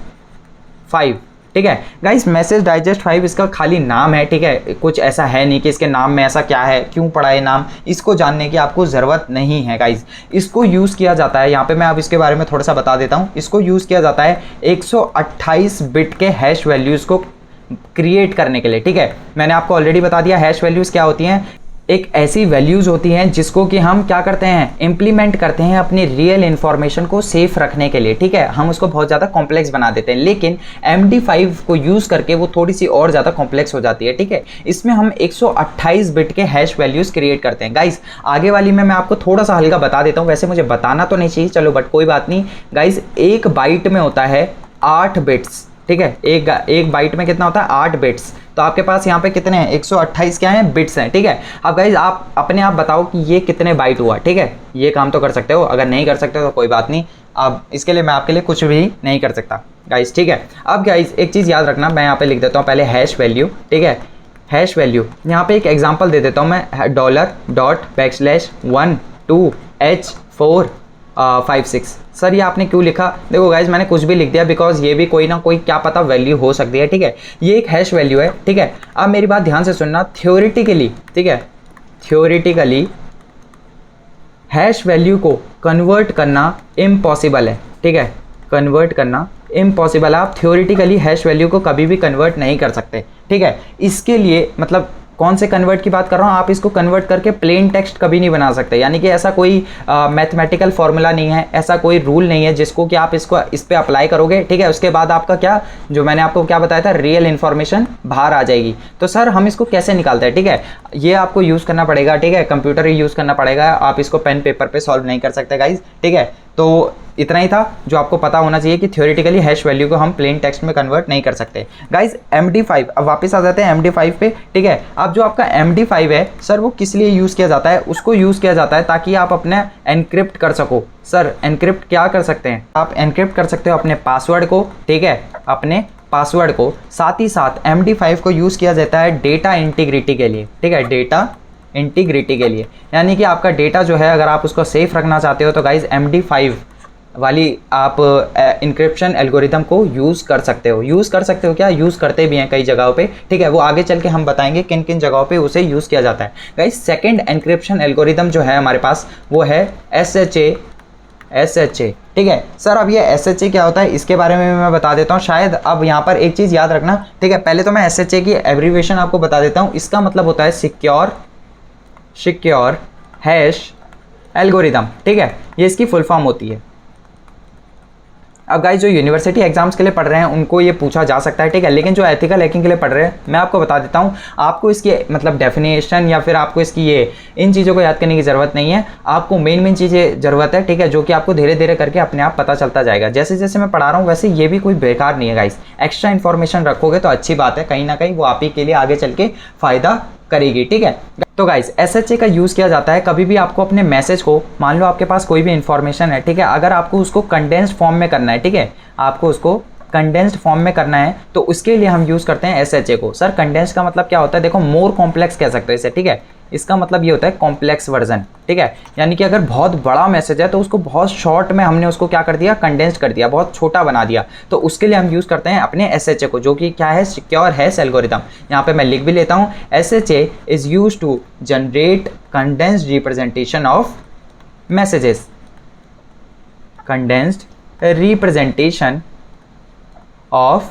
5, ठीक है। गाइस मैसेज डाइजेस्ट 5 इसका खाली नाम है, ठीक है। कुछ ऐसा है नहीं कि इसके नाम में ऐसा क्या है, क्यों पड़ा है नाम, इसको जानने की आपको ज़रूरत नहीं है गाइस। इसको यूज़ किया जाता है, यहाँ पे मैं अब इसके बारे में थोड़ा सा बता देता हूँ। इसको यूज़ किया जाता है 128 बिट के हैश वैल्यूज़ को क्रिएट करने के लिए, ठीक है। मैंने आपको ऑलरेडी बता दिया हैश वैल्यूज़ क्या होती हैं, एक ऐसी वैल्यूज़ होती हैं जिसको कि हम क्या करते हैं, इम्प्लीमेंट करते हैं अपनी रियल इन्फॉर्मेशन को सेफ रखने के लिए, ठीक है। हम उसको बहुत ज़्यादा कॉम्प्लेक्स बना देते हैं, लेकिन MD5 को यूज़ करके वो थोड़ी सी और ज़्यादा कॉम्प्लेक्स हो जाती है, ठीक है। इसमें हम 128 बिट के हैश वैल्यूज़ क्रिएट करते हैं गाइस। आगे वाली में मैं आपको थोड़ा सा हल्का बता देता हूँ, वैसे मुझे बताना तो नहीं चाहिए, चलो बट कोई बात नहीं गाइस। एक बाइट में होता है 8 बिट्स, ठीक है। एक बाइट में कितना होता है, 8 बिट्स। तो आपके पास यहाँ पे कितने हैं, 128 क्या हैं, बिट्स हैं, ठीक है। अब गाइज आप अपने आप बताओ कि ये कितने बाइट हुआ, ठीक है। ये काम तो कर सकते हो, अगर नहीं कर सकते हो तो कोई बात नहीं, अब इसके लिए मैं आपके लिए कुछ भी नहीं कर सकता गाइज, ठीक है। अब गाइज एक चीज़ याद रखना, मैं यहाँ पे लिख देता हूँ पहले हैश वैल्यू, ठीक है। हैश वैल्यू, यहाँ पे एक एग्जांपल दे देता हूँ मैं, $.12H456। सर ये आपने क्यों लिखा? देखो गाइज मैंने कुछ भी लिख दिया बिकॉज ये भी कोई ना कोई क्या पता वैल्यू हो सकती है, ठीक है। ये एक हैश वैल्यू है, ठीक है। अब मेरी बात ध्यान से सुनना, थ्योरेटिकली, ठीक है, थ्योरेटिकली हैश वैल्यू को कन्वर्ट करना इम्पॉसिबल है, ठीक है, कन्वर्ट करना इम्पॉसिबल है। आप थ्योरेटिकली हैश वैल्यू को कभी भी कन्वर्ट नहीं कर सकते, ठीक है। इसके लिए मतलब कौन से कन्वर्ट की बात कर रहा हूँ, आप इसको कन्वर्ट करके प्लेन टेक्स्ट कभी नहीं बना सकते, यानी कि ऐसा कोई मैथमेटिकल फॉर्मूला नहीं है, ऐसा कोई रूल नहीं है जिसको कि आप इसको इस पे अप्लाई करोगे, ठीक है, उसके बाद आपका क्या, जो मैंने आपको क्या बताया था, रियल इन्फॉर्मेशन बाहर आ जाएगी। तो सर हम इसको कैसे निकालते हैं, ठीक है, ये आपको यूज़ करना पड़ेगा, ठीक है, कंप्यूटर ही यूज़ करना पड़ेगा, आप इसको पेन पेपर पे सॉल्व नहीं कर सकते गाइज, ठीक है। तो इतना ही था जो आपको पता होना चाहिए कि थ्योरेटिकली हैश वैल्यू को हम प्लेन टेक्स्ट में कन्वर्ट नहीं कर सकते गाइज। MD5, अब वापस आ जाते हैं MD5 पे, ठीक है। अब जो आपका MD5 है सर वो किस लिए यूज़ किया जाता है? उसको यूज़ किया जाता है ताकि आप अपने एनक्रिप्ट कर सको। सर एनक्रिप्ट क्या कर सकते हैं? आप एनक्रिप्ट कर सकते हो अपने पासवर्ड को, ठीक है, अपने पासवर्ड को। साथ ही साथ MD5 को यूज़ किया जाता है डेटा इंटीग्रिटी के लिए, ठीक है, डेटा इंटीग्रिटी के लिए, यानी कि आपका डेटा जो है अगर आप उसको सेफ रखना चाहते हो तो गाइज MD5 वाली आप इंक्रिप्शन एल्गोरिदम को यूज़ कर सकते हो। यूज़ कर सकते हो क्या, यूज़ करते भी हैं कई जगहों पे, ठीक है, वो आगे चल के हम बताएंगे किन किन जगहों पे उसे यूज़ किया जाता है। गाइस सेकंड एन्क्रिप्शन एल्गोरिदम जो है हमारे पास वो है SHA, ठीक है। सर अब ये SHA क्या होता है इसके बारे में मैं बता देता हूँ। शायद अब यहाँ पर एक चीज़ याद रखना, ठीक है, पहले तो मैं SHA की एब्रीविएशन आपको बता देता हूँ। इसका मतलब होता है सिक्योर हैश एल्गोरिदम, ठीक है, ये इसकी फुल फॉर्म होती है। अब गाइस जो यूनिवर्सिटी एग्जाम्स के लिए पढ़ रहे हैं उनको ये पूछा जा सकता है, ठीक है, लेकिन जो एथिकल हैकिंग के लिए पढ़ रहे हैं मैं आपको बता देता हूँ, आपको इसकी मतलब डेफिनेशन या फिर आपको इसकी इन चीज़ों को याद करने की ज़रूरत नहीं है। आपको मेन चीज़ें ज़रूरत है, ठीक है, जो कि आपको धीरे धीरे करके अपने आप पता चलता जाएगा। जैसे जैसे मैं पढ़ा रहा हूँ वैसे ये भी कोई बेकार नहीं है गाइस, एक्स्ट्रा इन्फॉर्मेशन रखोगे तो अच्छी बात है, कहीं ना कहीं वो आप ही के लिए आगे चल के फ़ायदा करेगी, ठीक है। तो गाइस SHA का यूज़ किया जाता है कभी भी आपको अपने मैसेज को, मान लो आपके पास कोई भी इंफॉर्मेशन है, ठीक है, अगर आपको उसको कंडेंस्ड फॉर्म में करना है, ठीक है, आपको उसको कंडेंस्ड फॉर्म में करना है तो उसके लिए हम यूज़ करते हैं SHA को। सर कंडेंस्ड का मतलब क्या होता है? देखो मोर कॉम्प्लेक्स कह सकते हो इसे, ठीक है, इसका मतलब ये होता है कॉम्प्लेक्स वर्जन, ठीक है, यानी कि अगर बहुत बड़ा मैसेज है तो उसको बहुत शॉर्ट में हमने उसको क्या कर दिया, कंडेंस्ड कर दिया, बहुत छोटा बना दिया। तो उसके लिए हम यूज़ करते हैं अपने SHA को, जो कि क्या है, सिक्योर हैश एल्गोरिदम। यहाँ पे मैं लिख भी लेता हूँ, SHA is use to generate condensed representation of messages, condensed representation of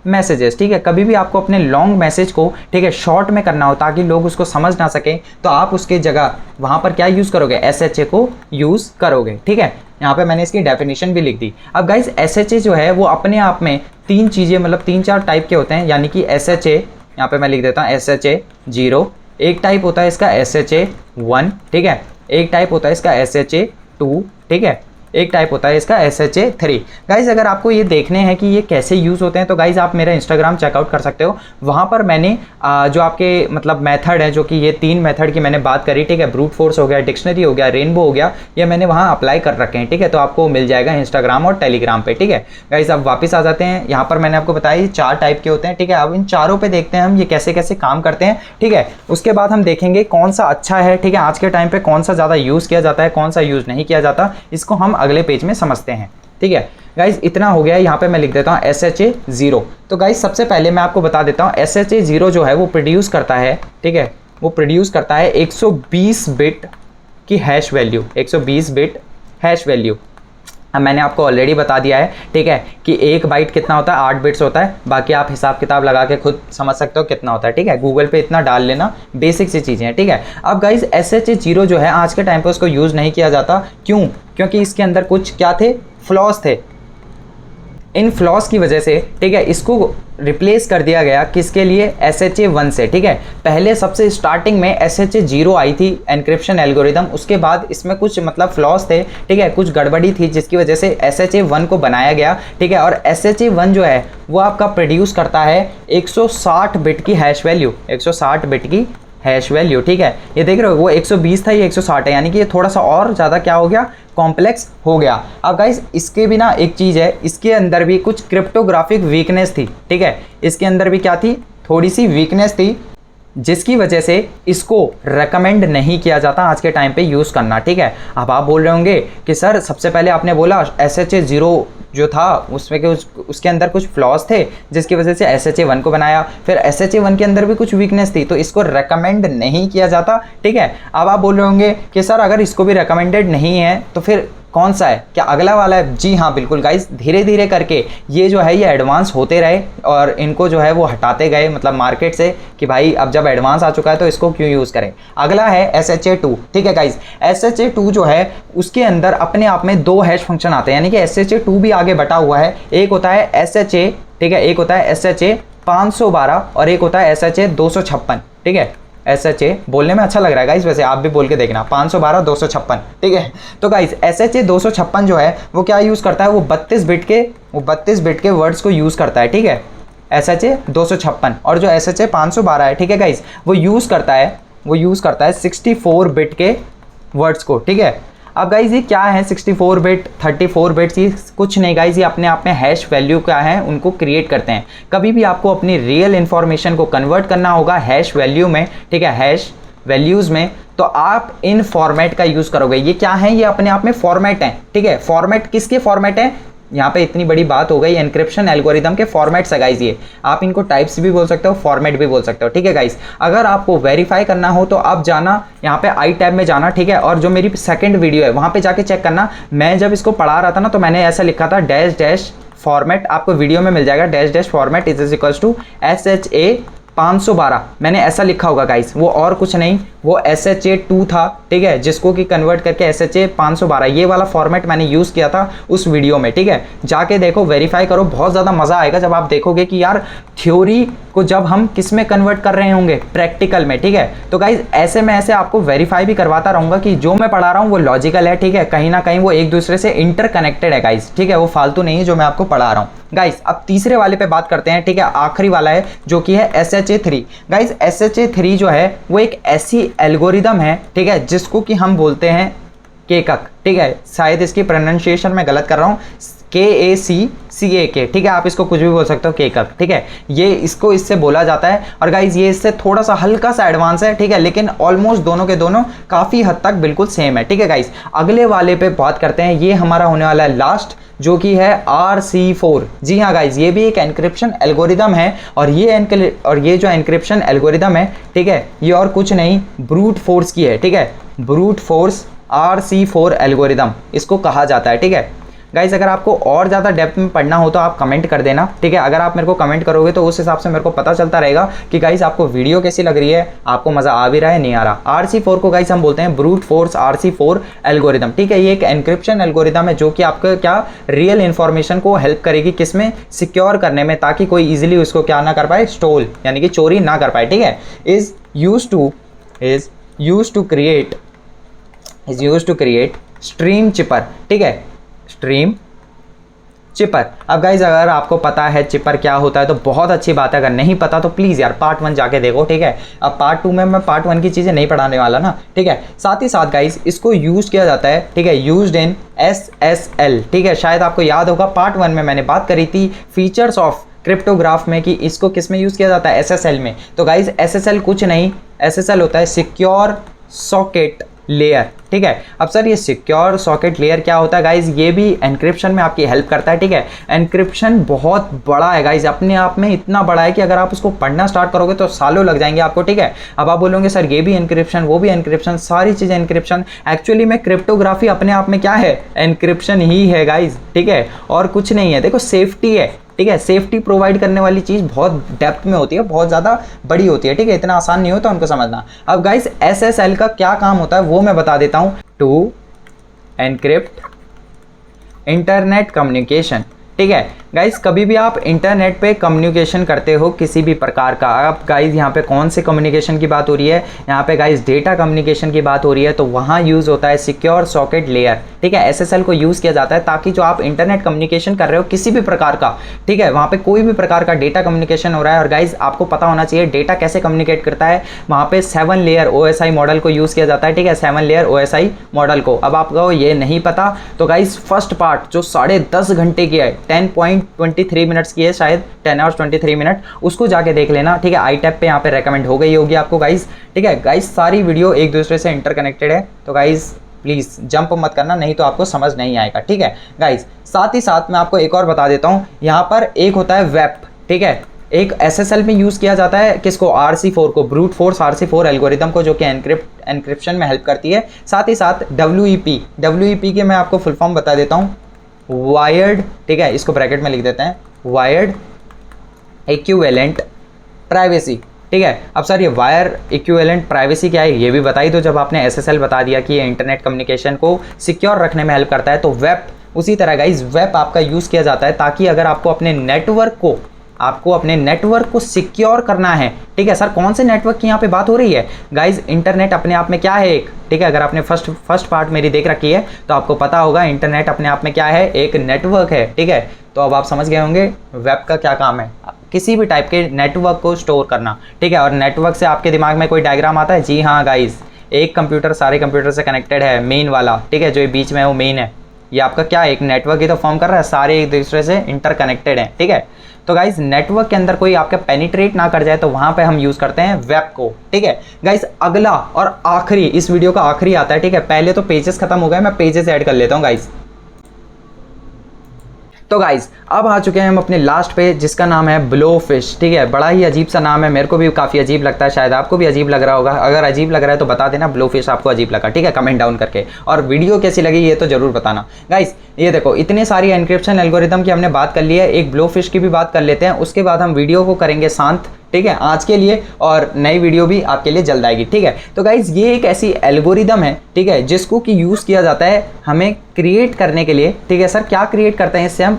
messages, ठीक है। कभी भी आपको अपने लॉन्ग मैसेज को, ठीक है, शॉर्ट में करना हो ताकि लोग उसको समझ ना सकें तो आप उसके जगह वहाँ पर क्या यूज़ करोगे, SHA को यूज़ करोगे, ठीक है। यहाँ पे मैंने इसकी डेफिनेशन भी लिख दी। अब गाइस SHA जो है वो अपने आप में तीन चीज़ें मतलब 3-4 टाइप के होते हैं, यानी कि SHA, यहाँ पे मैं लिख देता हूँ SHA 0, एक टाइप होता है इसका SHA 1, ठीक है, एक टाइप होता है इसका SHA 2, ठीक है, एक टाइप होता है इसका SHA 3। गाइज अगर आपको ये देखने हैं कि ये कैसे यूज़ होते हैं तो गाइज आप मेरा इंस्टाग्राम चेकआउट कर सकते हो, वहाँ पर मैंने जो आपके मतलब मेथड है, जो कि ये 3 मेथड की मैंने बात करी, ठीक है, ब्रूट फोर्स हो गया, डिक्शनरी हो गया, रेनबो हो गया, ये मैंने वहाँ अप्लाई कर रखे हैं, ठीक है, तो आपको मिल जाएगा इंस्टाग्राम और टेलीग्राम पे, ठीक है। गाइज अब वापस आ जाते हैं, यहाँ पर मैंने आपको बताया ये 4 टाइप के होते हैं, ठीक है। अब इन चारों पे देखते हैं हम ये कैसे कैसे काम करते हैं, ठीक है। उसके बाद हम देखेंगे कौन सा अच्छा है, ठीक है, आज के टाइम पे कौन सा ज़्यादा यूज़ किया जाता है, कौन सा यूज़ नहीं किया जाता, इसको हम अगले पेज में समझते हैं, ठीक है। गाइज इतना हो गया, यहाँ पे मैं लिख देता हूँ SHA 0। तो गाइज सबसे पहले मैं आपको बता देता हूँ SHA 0 जो है वो प्रोड्यूस करता है, ठीक है, वो प्रोड्यूस करता है 120 बिट की hash value, 120 bit hash value. अब मैंने आपको ऑलरेडी बता दिया है, ठीक है, कि 1 बाइट कितना होता है, 8 बिट्स होता है, बाकी आप हिसाब किताब लगा के खुद समझ सकते हो कितना होता है, ठीक है, गूगल पे इतना डाल लेना, बेसिक सी चीज़ें हैं, ठीक है। अब गाइज SHA 0 जो है आज के टाइम पे उसको यूज़ नहीं किया जाता, क्यों? क्योंकि इसके अंदर कुछ क्या थे, फ्लॉज थे। इन फ्लॉज की वजह से, ठीक है, इसको रिप्लेस कर दिया गया किसके लिए, SHA 1 से, ठीक है। पहले सबसे स्टार्टिंग में SHA 0 आई थी एनक्रिप्शन एल्गोरिदम, उसके बाद इसमें कुछ मतलब फ्लॉज थे, ठीक है, कुछ गड़बड़ी थी जिसकी वजह से SHA 1 को बनाया गया, ठीक है। और SHA 1 जो है वो आपका प्रोड्यूस करता है 160 बिट की हैश वैल्यू, 160 बिट की हैश वैल्यू, ठीक है। ये देख रहे हो वो 120 था, ये 160 है, यानी कि ये थोड़ा सा और ज़्यादा क्या हो गया, कॉम्प्लेक्स हो गया। अब गाइस इसके भी ना एक चीज़ है, इसके अंदर भी कुछ क्रिप्टोग्राफिक वीकनेस थी, ठीक है, इसके अंदर भी क्या थी, थोड़ी सी वीकनेस थी, जिसकी वजह से इसको रेकमेंड नहीं किया जाता आज के टाइम पे यूज़ करना, ठीक है। अब आप बोल रहे होंगे कि सर सबसे पहले आपने बोला SHA-0 जो था उसमें कि उसके अंदर कुछ फ्लॉज थे जिसकी वजह से SHA-1 को बनाया, फिर SHA-1 के अंदर भी कुछ वीकनेस थी तो इसको रेकमेंड नहीं किया जाता, ठीक है। अब आप बोल रहे होंगे कि सर अगर इसको भी रेकमेंडेड नहीं है तो फिर कौन सा है, क्या अगला वाला है? जी हाँ बिल्कुल गाइस, धीरे धीरे करके ये जो है ये एडवांस होते रहे और इनको जो है वो हटाते गए मतलब मार्केट से कि भाई अब जब एडवांस आ चुका है तो इसको क्यों यूज़ करें। अगला है SHA-2, ठीक है गाइस। SHA-2 जो है उसके अंदर अपने आप में 2 हैश फंक्शन आते हैं, यानी कि SHA-2 भी आगे बटा हुआ है। एक होता है SHA, ठीक है, एक होता है SHA 512 और एक होता है SHA 256, ठीक है। SHA बोलने में अच्छा लग रहा है गाइस, वैसे आप भी बोल के देखना 512 256, ठीक है। तो गाइस SHA 256 जो है वो क्या यूज़ करता है, वो 32 बिट के वर्ड्स को यूज़ करता है, ठीक है। SHA 256 और जो SHA 512 है, ठीक है गाइस, वो यूज़ करता है 64 बिट के वर्ड्स को, ठीक है। अब गाइज ये क्या है 64 बिट 34 बिट्स, ये कुछ नहीं गाइज, ये अपने आप में हैश वैल्यू क्या है उनको क्रिएट करते हैं। कभी भी आपको अपनी रियल इन्फॉर्मेशन को कन्वर्ट करना होगा हैश वैल्यू में, ठीक है, हैश वैल्यूज़ में, तो आप इन फॉर्मेट का यूज़ करोगे। ये क्या है, ये अपने आप में फॉर्मेट है, ठीक है। फॉर्मेट किसके फॉर्मेट है, यहाँ पे इतनी बड़ी बात हो गई, एनक्रिप्शन एल्गोरिदम के फॉर्मेट्स है गाइज। ये आप इनको टाइप्स भी बोल सकते हो, फॉर्मेट भी बोल सकते हो, ठीक है गाइज। अगर आपको वेरीफाई करना हो तो आप जाना यहाँ पे आई टैब में जाना, ठीक है, और जो मेरी सेकंड वीडियो है वहाँ पे जाके चेक करना। मैं जब इसको पढ़ा रहा था ना तो मैंने ऐसा लिखा था डैश डैश फॉर्मेट, आपको वीडियो में मिल जाएगा, dash dash format is equals to SHA 512, मैंने ऐसा लिखा होगा गाइस, वो और कुछ नहीं, वो SHA-2 था, ठीक है, जिसको कि कन्वर्ट करके SHA 512 ये वाला फॉर्मेट मैंने यूज़ किया था उस वीडियो में, ठीक है। जाके देखो, वेरीफाई करो, बहुत ज़्यादा मज़ा आएगा जब आप देखोगे कि यार थ्योरी को जब हम किस में कन्वर्ट कर रहे होंगे, प्रैक्टिकल में, ठीक है। तो गाइज ऐसे में ऐसे आपको वेरीफाई भी करवाता रहूँगा कि जो मैं पढ़ा रहा हूँ वो लॉजिकल है, ठीक है, कहीं ना कहीं वो एक दूसरे से इंटरकनेक्टेड है गाइज, ठीक है, वो फालतू नहीं है जो मैं आपको पढ़ा रहा हूँ गाइज। अब तीसरे वाले पे बात करते हैं, ठीक है, आखिरी वाला है जो कि है SHA-3। गाइज SHA-3 जो है वो एक ऐसी एल्गोरिदम है, ठीक है, जिसको कि हम बोलते हैं केकक, ठीक है, शायद इसकी प्रोनाउंसिएशन मैं गलत कर रहा हूँ, KACCAK, ठीक है, आप इसको कुछ भी बोल सकते हो, केकक, ठीक है, ये इसको इससे बोला जाता है। और गाइज ये इससे थोड़ा सा हल्का सा एडवांस है, ठीक है, लेकिन ऑलमोस्ट दोनों के दोनों काफ़ी हद तक बिल्कुल सेम है, ठीक है गाइज। अगले वाले पे बात करते हैं, ये हमारा होने वाला है लास्ट, जो कि है RC4। जी हाँ गाइज, ये भी एक एनक्रिप्शन एल्गोरिदम है और ये जो एनक्रिप्शन एल्गोरिदम है, ठीक है, ये और कुछ नहीं ब्रूट फोर्स की है, ठीक है, ब्रूट फोर्स RC4 एल्गोरिदम इसको कहा जाता है, ठीक है गाइज। अगर आपको और ज़्यादा डेप्थ में पढ़ना हो तो आप कमेंट कर देना, ठीक है। अगर आप मेरे को कमेंट करोगे तो उस हिसाब से मेरे को पता चलता रहेगा कि गाइज आपको वीडियो कैसी लग रही है, आपको मज़ा आ भी रहा है, नहीं आ रहा। RC4 को गाइज हम बोलते हैं ब्रूट फोर्स RC4 एल्गोरिदम, ठीक है। ये एक एनक्रिप्शन एल्गोरिदम है जो कि आपको क्या रियल इन्फॉर्मेशन को हेल्प करेगी किसमें, सिक्योर करने में, ताकि कोई ईजिली उसको क्या ना कर पाए, स्टोल यानी कि चोरी ना कर पाए, ठीक है। Is use to create stream cipher, ठीक है, स्ट्रीम चिपर। अब गाइज अगर आपको पता है चिपर क्या होता है तो बहुत अच्छी बात है, अगर नहीं पता तो प्लीज़ यार पार्ट 1 जाके देखो, ठीक है। अब पार्ट 2 में मैं पार्ट 1 की चीज़ें नहीं पढ़ाने वाला ना, ठीक है। साथ ही साथ गाइज इसको यूज़ किया जाता है, ठीक है, यूज्ड इन SSL, ठीक है। शायद आपको याद होगा पार्ट 1 में मैंने बात करी थी फीचर्स ऑफ क्रिप्टोग्राफ में कि इसको किस में यूज़ किया जाता है, SSL में। तो गाइज SSL कुछ नहीं, SSL होता है सिक्योर सॉकेट लेयर, ठीक है। अब सर ये सिक्योर सॉकेट लेयर क्या होता है गाइज, ये भी एनक्रिप्शन में आपकी हेल्प करता है, ठीक है। एनक्रिप्शन बहुत बड़ा है गाइज, अपने आप में इतना बड़ा है कि अगर आप उसको पढ़ना स्टार्ट करोगे तो सालों लग जाएंगे आपको, ठीक है। अब आप बोलोगे सर ये भी एनक्रिप्शन, वो भी एनक्रिप्शन, सारी चीज़ें एनक्रिप्शन, एक्चुअली में क्रिप्टोग्राफी अपने आप में क्या है, एनक्रिप्शन ही है गाइज, ठीक है, और कुछ नहीं है। देखो सेफ्टी है, ठीक है, सेफ्टी प्रोवाइड करने वाली चीज़ बहुत डेप्थ में होती है, बहुत ज़्यादा बड़ी होती है, ठीक है, इतना आसान नहीं होता उनको समझना। अब गाइस SSL का क्या काम होता है वो मैं बता देता हूँ, टू एनक्रिप्ट इंटरनेट कम्युनिकेशन, ठीक है गाइस। कभी भी आप इंटरनेट पे कम्युनिकेशन करते हो किसी भी प्रकार का, अब गाइस यहाँ पे कौन से कम्युनिकेशन की बात हो रही है, यहाँ पे गाइस डेटा कम्युनिकेशन की बात हो रही है, तो वहाँ यूज़ होता है सिक्योर सॉकेट लेयर, ठीक है। SSL को यूज़ किया जाता है ताकि जो आप इंटरनेट कम्युनिकेशन कर रहे हो किसी भी प्रकार का, ठीक है, वहाँ पे कोई भी प्रकार का डेटा कम्युनिकेशन हो रहा है, और गाइस आपको पता होना चाहिए डेटा कैसे कम्युनिकेट करता है, वहाँ पे 7 लेयर OSI मॉडल को यूज़ किया जाता है, ठीक है, 7 लेयर OSI मॉडल को। अब आपको ये नहीं पता तो गाइस फर्स्ट पार्ट जो 10.5 घंटे की है, 10.5 टाइम 23 मिनट्स की है शायद, 10 आवर्स 23 मिनट, उसको जाके देख लेना, ठीक है। आई टैब पे यहाँ पे रेकमेंड हो गई होगी आपको गाइज, ठीक है। गाइज सारी वीडियो एक दूसरे से इंटरकनेक्टेड है, तो गाइज प्लीज़ जंप मत करना, नहीं तो आपको समझ नहीं आएगा, ठीक है गाइज। साथ ही साथ मैं आपको एक और बता देता हूँ, यहाँ पर एक होता है वेब, ठीक है। एक SSL में यूज़ किया जाता है किसको, RC4 को, ब्रूट फोर्स RC4 एल्गोरिदम को, जो कि एनक्रिप्शन में हेल्प करती है। साथ ही साथ WEP के मैं आपको फुल फॉर्म बता देता हूँ, वायर्ड, ठीक है, इसको ब्रैकेट में लिख देते हैं, वायर्ड इक्विवेलेंट प्राइवेसी, ठीक है। अब सर ये वायर इक्विवेलेंट प्राइवेसी क्या है, ये भी बता ही दो। जब आपने SSL बता दिया कि ये इंटरनेट कम्युनिकेशन को सिक्योर रखने में हेल्प करता है, तो वेब उसी तरह गाइस, वेब आपका यूज़ किया जाता है ताकि अगर आपको अपने नेटवर्क को सिक्योर करना है, ठीक है। सर कौन से नेटवर्क की यहाँ पे बात हो रही है गाइज, इंटरनेट अपने आप में क्या है एक, ठीक है। अगर आपने फर्स्ट पार्ट मेरी देख रखी है तो आपको पता होगा इंटरनेट अपने आप में क्या है, एक नेटवर्क है, ठीक है। तो अब आप समझ गए होंगे वेब का क्या काम है, किसी भी टाइप के नेटवर्क को स्टोर करना, ठीक है। और नेटवर्क से आपके दिमाग में कोई डायग्राम आता है, जी हाँ गाइज, एक कंप्यूटर सारे कंप्यूटर से कनेक्टेड है, मेन वाला, ठीक है, जो बीच में है वो मेन है, ये आपका क्या एक नेटवर्क ही तो फॉर्म कर रहा है, सारे एक दूसरे से इंटरकनेक्टेड हैं, ठीक है। तो गाइज नेटवर्क के अंदर कोई आपका पेनिट्रेट ना कर जाए, तो वहां पे हम यूज करते हैं वेब को, ठीक है गाइज। अगला और आखिरी, इस वीडियो का आखिरी आता है, ठीक है। पहले तो पेजेस खत्म हो गए, मैं पेजेस ऐड कर लेता हूँ गाइज। तो गाइज अब आ चुके हैं हम अपने लास्ट पे, जिसका नाम है ब्लोफिश, ठीक है। बड़ा ही अजीब सा नाम है, मेरे को भी काफ़ी अजीब लगता है, शायद आपको भी अजीब लग रहा होगा। अगर अजीब लग रहा है तो बता देना ब्लोफिश आपको अजीब लगा, ठीक है, कमेंट डाउन करके। और वीडियो कैसी लगी ये तो जरूर बताना गाइज। ये देखो इतने सारी एनक्रिप्शन एल्गोरिदम की हमने बात कर ली है, एक ब्लोफिश की भी बात कर लेते हैं, उसके बाद हम वीडियो को करेंगे शांत, ठीक है, आज के लिए, और नई वीडियो भी आपके लिए जल्द आएगी, ठीक है। तो गाइज ये एक ऐसी एल्गोरिदम है, ठीक है, जिसको कि यूज़ किया जाता है हमें क्रिएट करने के लिए, ठीक है। सर क्या क्रिएट करते हैं इससे हम,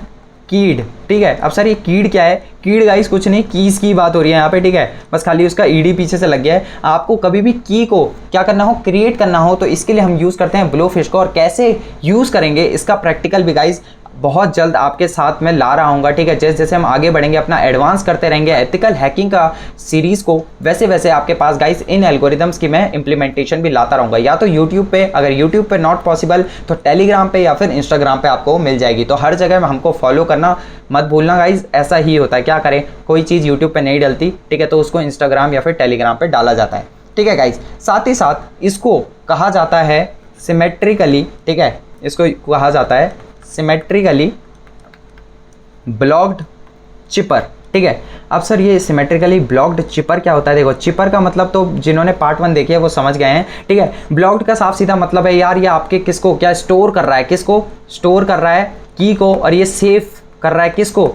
कीड, ठीक है। अब सर ये कीड क्या है, कीड गाइस कुछ नहीं, कीज की बात हो रही है यहाँ पे, ठीक है, बस खाली उसका ईडी पीछे से लग गया है। आपको कभी भी की को क्या करना हो, क्रिएट करना हो, तो इसके लिए हम यूज़ करते हैं ब्लोफिश को। और कैसे यूज़ करेंगे इसका प्रैक्टिकल भी गाइस बहुत जल्द आपके साथ में ला रहा हूँगा, ठीक है। जैसे जैसे हम आगे बढ़ेंगे, अपना एडवांस करते रहेंगे एथिकल हैकिंग का सीरीज़ को, वैसे वैसे आपके पास गाइस इन एल्गोरिदम्स की मैं इंप्लीमेंटेशन भी लाता रहूँगा, या तो यूट्यूब पे, अगर यूट्यूब पे नॉट पॉसिबल तो टेलीग्राम पे या फिर इंस्टाग्राम पे आपको मिल जाएगी। तो हर जगह हमको फॉलो करना मत भूलना गाइज, ऐसा ही होता है, क्या करें, कोई चीज़ यूट्यूब पे नहीं डलती, ठीक है, तो उसको इंस्टाग्राम या फिर टेलीग्राम पे डाला जाता है, ठीक है गाइज। साथ ही साथ इसको कहा जाता है सिमेट्रिकली, ठीक है, इसको कहा जाता है सिमेट्रिकली ब्लॉक्ड चिपर, ठीक है। अब सर ये सिमेट्रिकली ब्लॉक्ड चिपर क्या होता है, देखो चिपर का मतलब तो जिन्होंने पार्ट 1 देखी है वो समझ गए हैं, ठीक है। ब्लॉक्ड का साफ सीधा मतलब है यार, ये आपके किसको क्या स्टोर कर रहा है, किसको स्टोर कर रहा है, की को, और ये सेफ कर रहा है किसको,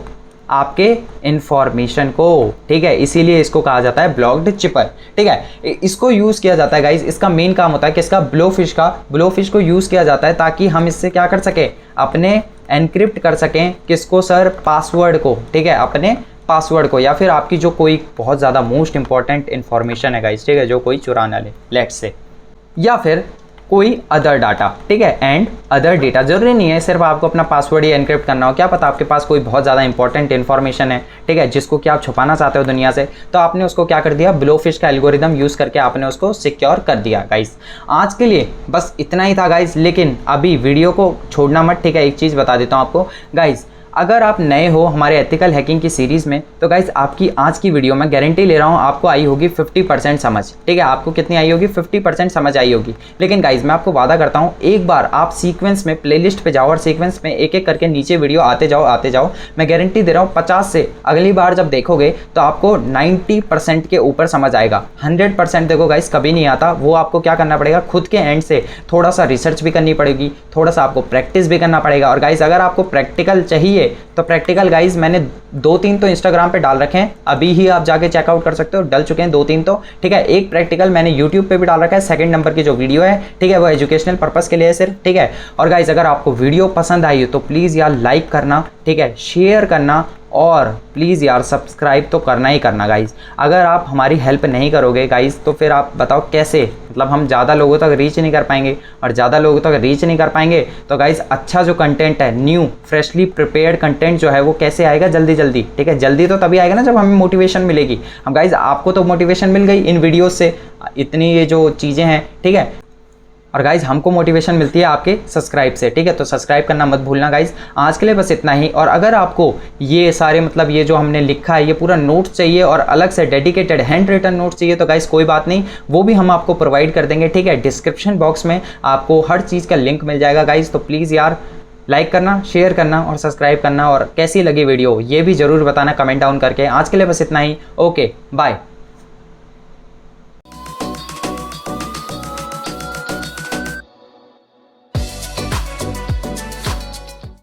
आपके इंफॉर्मेशन को, ठीक है, इसीलिए इसको कहा जाता है ब्लॉक्ड चिपर, ठीक है। इसको यूज़ किया जाता है गाइस, इसका मेन काम होता है किसका, ब्लोफिश का। ब्लोफिश को यूज़ किया जाता है ताकि हम इससे क्या कर सके, अपने एनक्रिप्ट कर सकें किसको सर, पासवर्ड को, ठीक है, अपने पासवर्ड को, या फिर आपकी जो कोई बहुत ज़्यादा मोस्ट इंपॉर्टेंट इन्फॉर्मेशन है गाइस, ठीक है, जो कोई चुरा ना ले, लेट्स से, या फिर कोई अदर डाटा, ठीक है, एंड अदर डेटा। जरूरी नहीं है सिर्फ आपको अपना पासवर्ड ही एनक्रिप्ट करना हो, क्या पता आपके पास कोई बहुत ज़्यादा इंपॉर्टेंट इन्फॉर्मेशन है, ठीक है, जिसको कि आप छुपाना चाहते हो दुनिया से, तो आपने उसको क्या कर दिया, ब्लोफिश का एल्गोरिदम यूज़ करके आपने उसको सिक्योर कर दिया गाइस। आज के लिए बस इतना ही था गाइस, लेकिन अभी वीडियो को छोड़ना मत, ठीक है। एक चीज़ बता देता हूँ आपको गाइस, अगर आप नए हो हमारे एथिकल हैकिंग की सीरीज़ में, तो गाइस आपकी आज की वीडियो में गारंटी ले रहा हूँ आपको आई होगी 50% समझ, ठीक है। आपको कितनी आई होगी, 50% समझ आई होगी। लेकिन गाइस मैं आपको वादा करता हूँ, एक बार आप सीक्वेंस में प्लेलिस्ट पे जाओ और सीक्वेंस में एक एक करके नीचे वीडियो आते जाओ, मैं गारंटी दे रहा हूँ 50 से अगली बार जब देखोगे तो आपको 90% के ऊपर समझ आएगा। 100% देखो गाइस कभी नहीं आता, वो आपको क्या करना पड़ेगा, खुद के एंड से थोड़ा सा रिसर्च भी करनी पड़ेगी, थोड़ा सा आपको प्रैक्टिस भी करना पड़ेगा। और गाइस अगर आपको प्रैक्टिकल चाहिए तो प्रैक्टिकल गाइज मैंने 2-3 तो इंस्टाग्राम पे डाल रखे हैं, अभी ही आप जाके चेकआउट कर सकते हो, डल चुके हैं 2-3 तो, ठीक है। एक प्रैक्टिकल मैंने यूट्यूब पे भी डाल रखा है, 2nd नंबर की जो वीडियो है, ठीक है, वो एजुकेशनल पर्पस के लिए है सिर्फ, ठीक है। और गाइज अगर आपको वीडियो पसंद आई हो तो प्लीज़ यार लाइक करना, ठीक है, शेयर करना, और प्लीज़ यार सब्सक्राइब तो करना ही करना गाइज़। अगर आप हमारी हेल्प नहीं करोगे गाइज़ तो फिर आप बताओ कैसे, मतलब हम ज़्यादा लोगों तक रीच नहीं कर पाएंगे, और ज़्यादा लोगों तक रीच नहीं कर पाएंगे तो गाइज़ अच्छा जो कंटेंट है, न्यू फ्रेशली प्रिपेयर्ड कंटेंट जो है वो कैसे आएगा, जल्दी, ठीक है। जल्दी तो तभी आएगा ना जब हमें मोटिवेशन मिलेगी। हम गाइज़ आपको तो मोटिवेशन मिल गई इन वीडियोज़ से, इतनी ये जो चीज़ें हैं, ठीक है। और गाइज हमको मोटिवेशन मिलती है आपके सब्सक्राइब से, ठीक है। तो सब्सक्राइब करना मत भूलना गाइज। आज के लिए बस इतना ही। और अगर आपको ये सारे मतलब ये जो हमने लिखा है ये पूरा नोट्स चाहिए और अलग से डेडिकेटेड हैंड रिटन नोट्स चाहिए तो गाइज कोई बात नहीं, वो भी हम आपको प्रोवाइड कर देंगे, ठीक है। डिस्क्रिप्शन बॉक्स में आपको हर चीज़ का लिंक मिल जाएगा गाइज। तो प्लीज़ यार लाइक करना, शेयर करना और सब्सक्राइब करना, और कैसी लगी वीडियो ये भी ज़रूर बताना कमेंट डाउन करके। आज के लिए बस इतना ही। Okay bye.